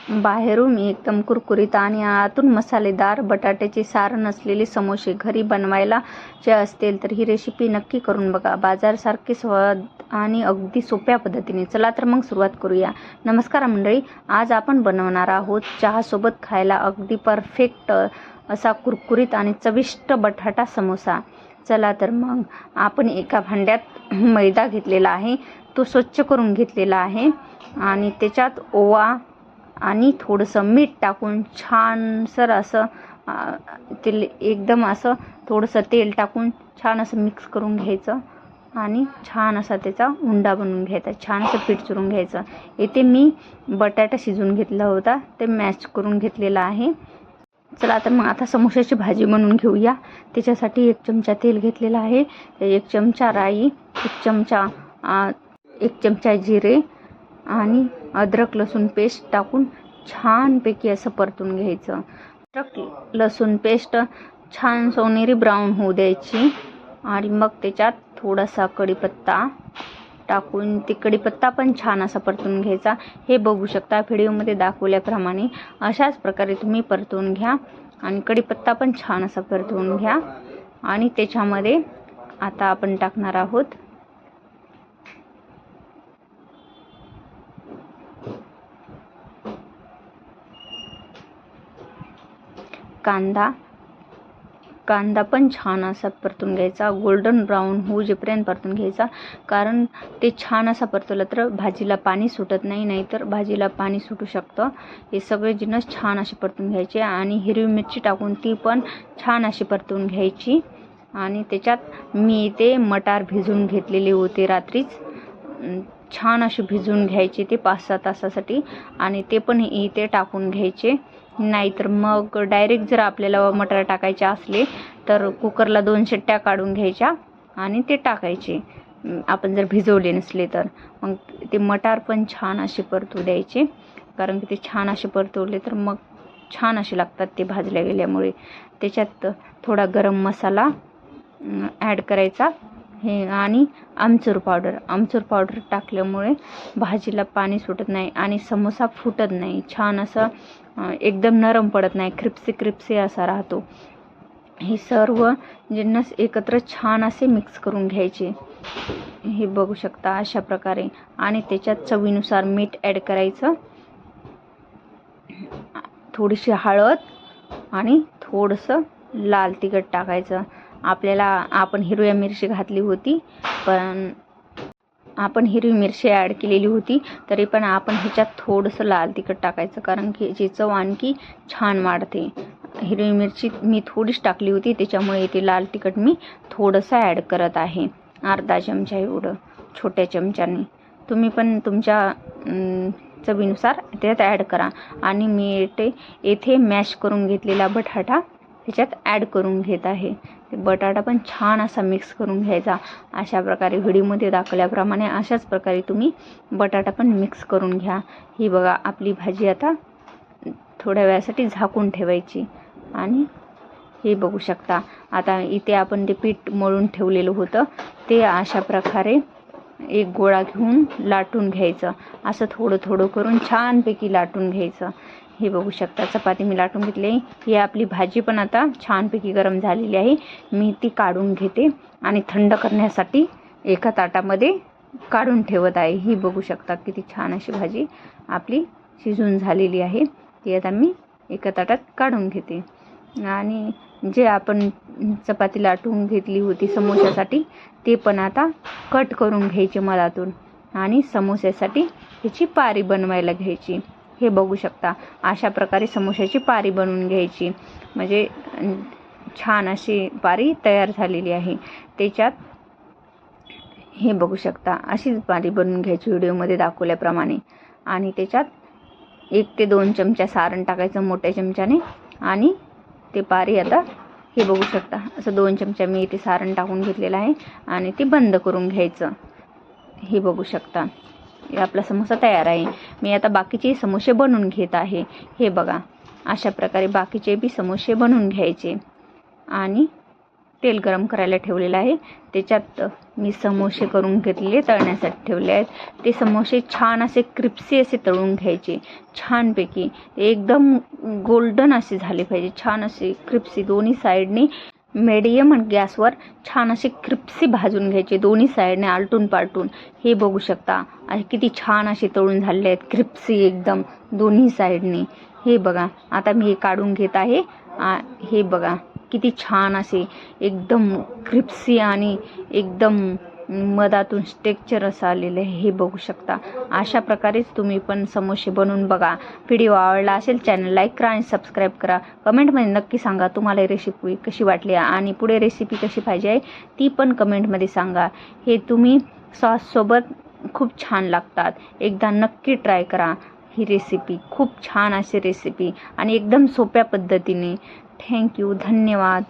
बाहेरून एकदम कुरकुरीत आणि आतून मसालेदार बटाट्याचे सारण असलेले समोसे घरी बनवायला जे असतील तर ही रेसिपी नक्की करून बघा. बाजारसारखे स्वाद आणि अगदी सोप्या पद्धतीने. चला तर मग सुरुवात करूया. नमस्कार मंडळी, आज आपण बनवणार आहोत चहासोबत खायला अगदी परफेक्ट असा कुरकुरीत आणि चविष्ट बटाटा समोसा. चला तर मग आपण एका भांड्यात मैदा घेतलेला आहे, तो स्वच्छ करून घेतलेला आहे आणि त्याच्यात ओवा आणि थोडंसं मीठ टाकून छानसर असं ते एकदम असं थोडंसं तेल टाकून छान असं मिक्स करून घ्यायचं आणि छान असा त्याचा उंडा बनवून घ्यायचा. छान असं पीठ चुरून घ्यायचं. इथे मी बटाटा शिजवून घेतला होता, ते मॅश करून घेतलेला आहे. चला तर मग आता समोशाची भाजी बनवून घेऊया. त्याच्यासाठी 1 चमचा तेल घेतलेला आहे, 1 चमचा राई, 1 चमचा जिरे आणि अद्रक लसूण पेस्ट टाकून छानपैकी असं परतून घ्यायचं. अद्रक लसूण पेस्ट छान सोनेरी ब्राऊन होऊ द्यायची आणि मग त्याच्यात थोडासा कढीपत्ता टाकून ते कढीपत्ता पण छान असा परतून घ्यायचा. हे बघू शकता व्हिडिओमध्ये दाखवल्याप्रमाणे अशाच प्रकारे तुम्ही परतून घ्या आणि कढीपत्ता पण छान असा परतून घ्या. आणि त्याच्यामध्ये आता आपण टाकणार आहोत कांदा पण छान असा परतून घ्यायचा. गोल्डन ब्राऊन होऊ जेपर्यंत परतून घ्यायचा, कारण ते छान असा परतवलं तर भाजीला पाणी सुटत नाही, नाहीतर भाजीला पाणी सुटू शकतं. हे सगळे जिन्नस छान असे परतून घ्यायचे आणि हिरवी मिरची टाकून ती पण छान अशी परतून घ्यायची. आणि त्याच्यात मी ते मटार भिजवून घेतलेले होते रात्रीच, छान असे भिजवून घ्यायचे ते 5-6 तासासाठी आणि ते पण इथे टाकून घ्यायचे. नाहीतर मग डायरेक्ट जर आपल्याला मटार टाकायचे असले तर कुकरला 2 शिट्ट्या काढून घ्यायच्या आणि ते टाकायचे. आपण जर भिजवले नसले तर मग ते मटार पण छान असे परतू द्यायचे, कारण की ते छान असे परतवले तर मग छान असे लागतात ते भाजल्या गेल्यामुळे. त्याच्यात थोडा गरम मसाला ॲड करायचा हे आणि आमचूर पावडर टाकल्यामुळे भाजीला पाणी सुटत नाही आणि समोसा फुटत नाही. छान असं एकदम नरम पडत नाही, क्रिप्सी असा राहतो. हे सर्व जिन्नस एकत्र छान असे मिक्स करून घ्यायचे. हे बघू शकता अशा प्रकारे. आणि त्याच्यात चवीनुसार मीठ ॲड करायचं, थोडीशी हळद आणि थोडंसं लाल तिखट टाकायचं. आपण हिरव्या मिरची घातली होती, पण आपण हिरवी मिरची ॲड केलेली होती तरी पण आपण ह्याच्यात थोडंसं लाल तिखट टाकायचं, कारण की याची चव आणखी छान वाढते. हिरवी मिरची मी थोडीच टाकली होती, त्याच्यामुळे इथे लाल तिखट मी थोडंसं ॲड करत आहे, अर्धा चमचा एवढं छोट्या चमच्याने. तुम्ही पण तुमच्या चवीनुसार त्यात ॲड करा. आणि मी येथे मॅश करून घेतलेला बटाटा ह्याच्यात ॲड करून घेत आहे. बटाटा पण छान असा मिक्स करून घ्यायचा. अशा प्रकारे व्हिडिओमध्ये दाखवल्याप्रमाणे अशाच प्रकारे तुम्ही बटाटा पण मिक्स करून घ्या. ही बघा आपली भाजी आता थोड्या वेळासाठी झाकून ठेवायची. आणि हे बघू शकता आता इथे आपण ते पीठ मळून ठेवलेलं होतं ते अशा प्रकारे एक गोळा घेऊन लाटून घ्यायचं. असं थोडं करून छानपैकी लाटून घ्यायचं. हे बघू शकता चपाती मी लाटून घेतली. ही आपली भाजी पण आता छानपैकी गरम झालेली आहे. मी ती काढून घेते आणि थंड करण्यासाठी एका ताटामध्ये काढून ठेवत आहे. ही बघू शकता किती छान अशी भाजी आपली शिजून झालेली आहे. ती आता मी एका ताटात काढून घेते. आणि जे आपण चपाती लाटून घेतली होती समोशासाठी ते पण आता कट करून घ्यायचे मधातून आणि समोस्यासाठी ह्याची पारी बनवायला घ्यायची. हे बघू शकता अशा प्रकारे समोशाची पारी बनवून घ्यायची, म्हणजे छान अशी पारी तयार झालेली आहे. त्याच्यात हे बघू शकता अशीच पारी बनवून घ्यायची व्हिडिओमध्ये दाखवल्याप्रमाणे. आणि त्याच्यात 1 ते 2 चमचा सारण टाकायचं मोठ्या चमच्याने आणि ते पारी आता हे बघू शकता असं 2 चमचा मी इथे सारण टाकून घेतलेलं आहे आणि ते बंद करून घ्यायचं. हे बघू शकता आपला समोसा तयार आहे. मी आता बाकीचे समोसे बनवून घेत आहे. हे बघा अशा प्रकारे बाकीचे बी समोसे बनवून घ्यायचे. आणि तेल गरम करायला ठेवलेलं आहे. त्याच्यात मी समोसे करून घेतलेले, तळण्यासाठी ठेवले आहेत. ते समोसे छान असे क्रिप्सी असे तळून घ्यायचे, छानपैकी एकदम गोल्डन असे झाले पाहिजे, छान असे क्रिप्सी दोन्ही साईडनी मीडियम गॅसवर छान असे क्रिप्सी भाजून घ्यायचे, दोन्ही साईडने आलटून पालटून. हे बघू शकता किती छान असे तळून झालेले आहेत, क्रिप्सी एकदम दोन्ही साईडने. हे बघा, आता मी हे काढून घेत आहे. हे बघा किती छान असे एकदम क्रिप्सी आणि एकदम मधातून टेक्स्चर असं आलेलं आहे. हे बघू शकता. अशा प्रकारेच तुम्ही पण समोसे बनवून बघा. व्हिडिओ आवडला असेल चॅनल लाईक करा आणि सबस्क्राईब करा. कमेंटमध्ये नक्की सांगा तुम्हाला रेसिपी कशी वाटली आणि पुढे रेसिपी कशी पाहिजे आहे ती पण कमेंटमध्ये सांगा. हे तुम्ही सॉससोबत खूप छान लागतात. एकदा नक्की ट्राय करा ही रेसिपी, खूप छान अशी रेसिपी आणि एकदम सोप्या पद्धतीने. थँक्यू, धन्यवाद.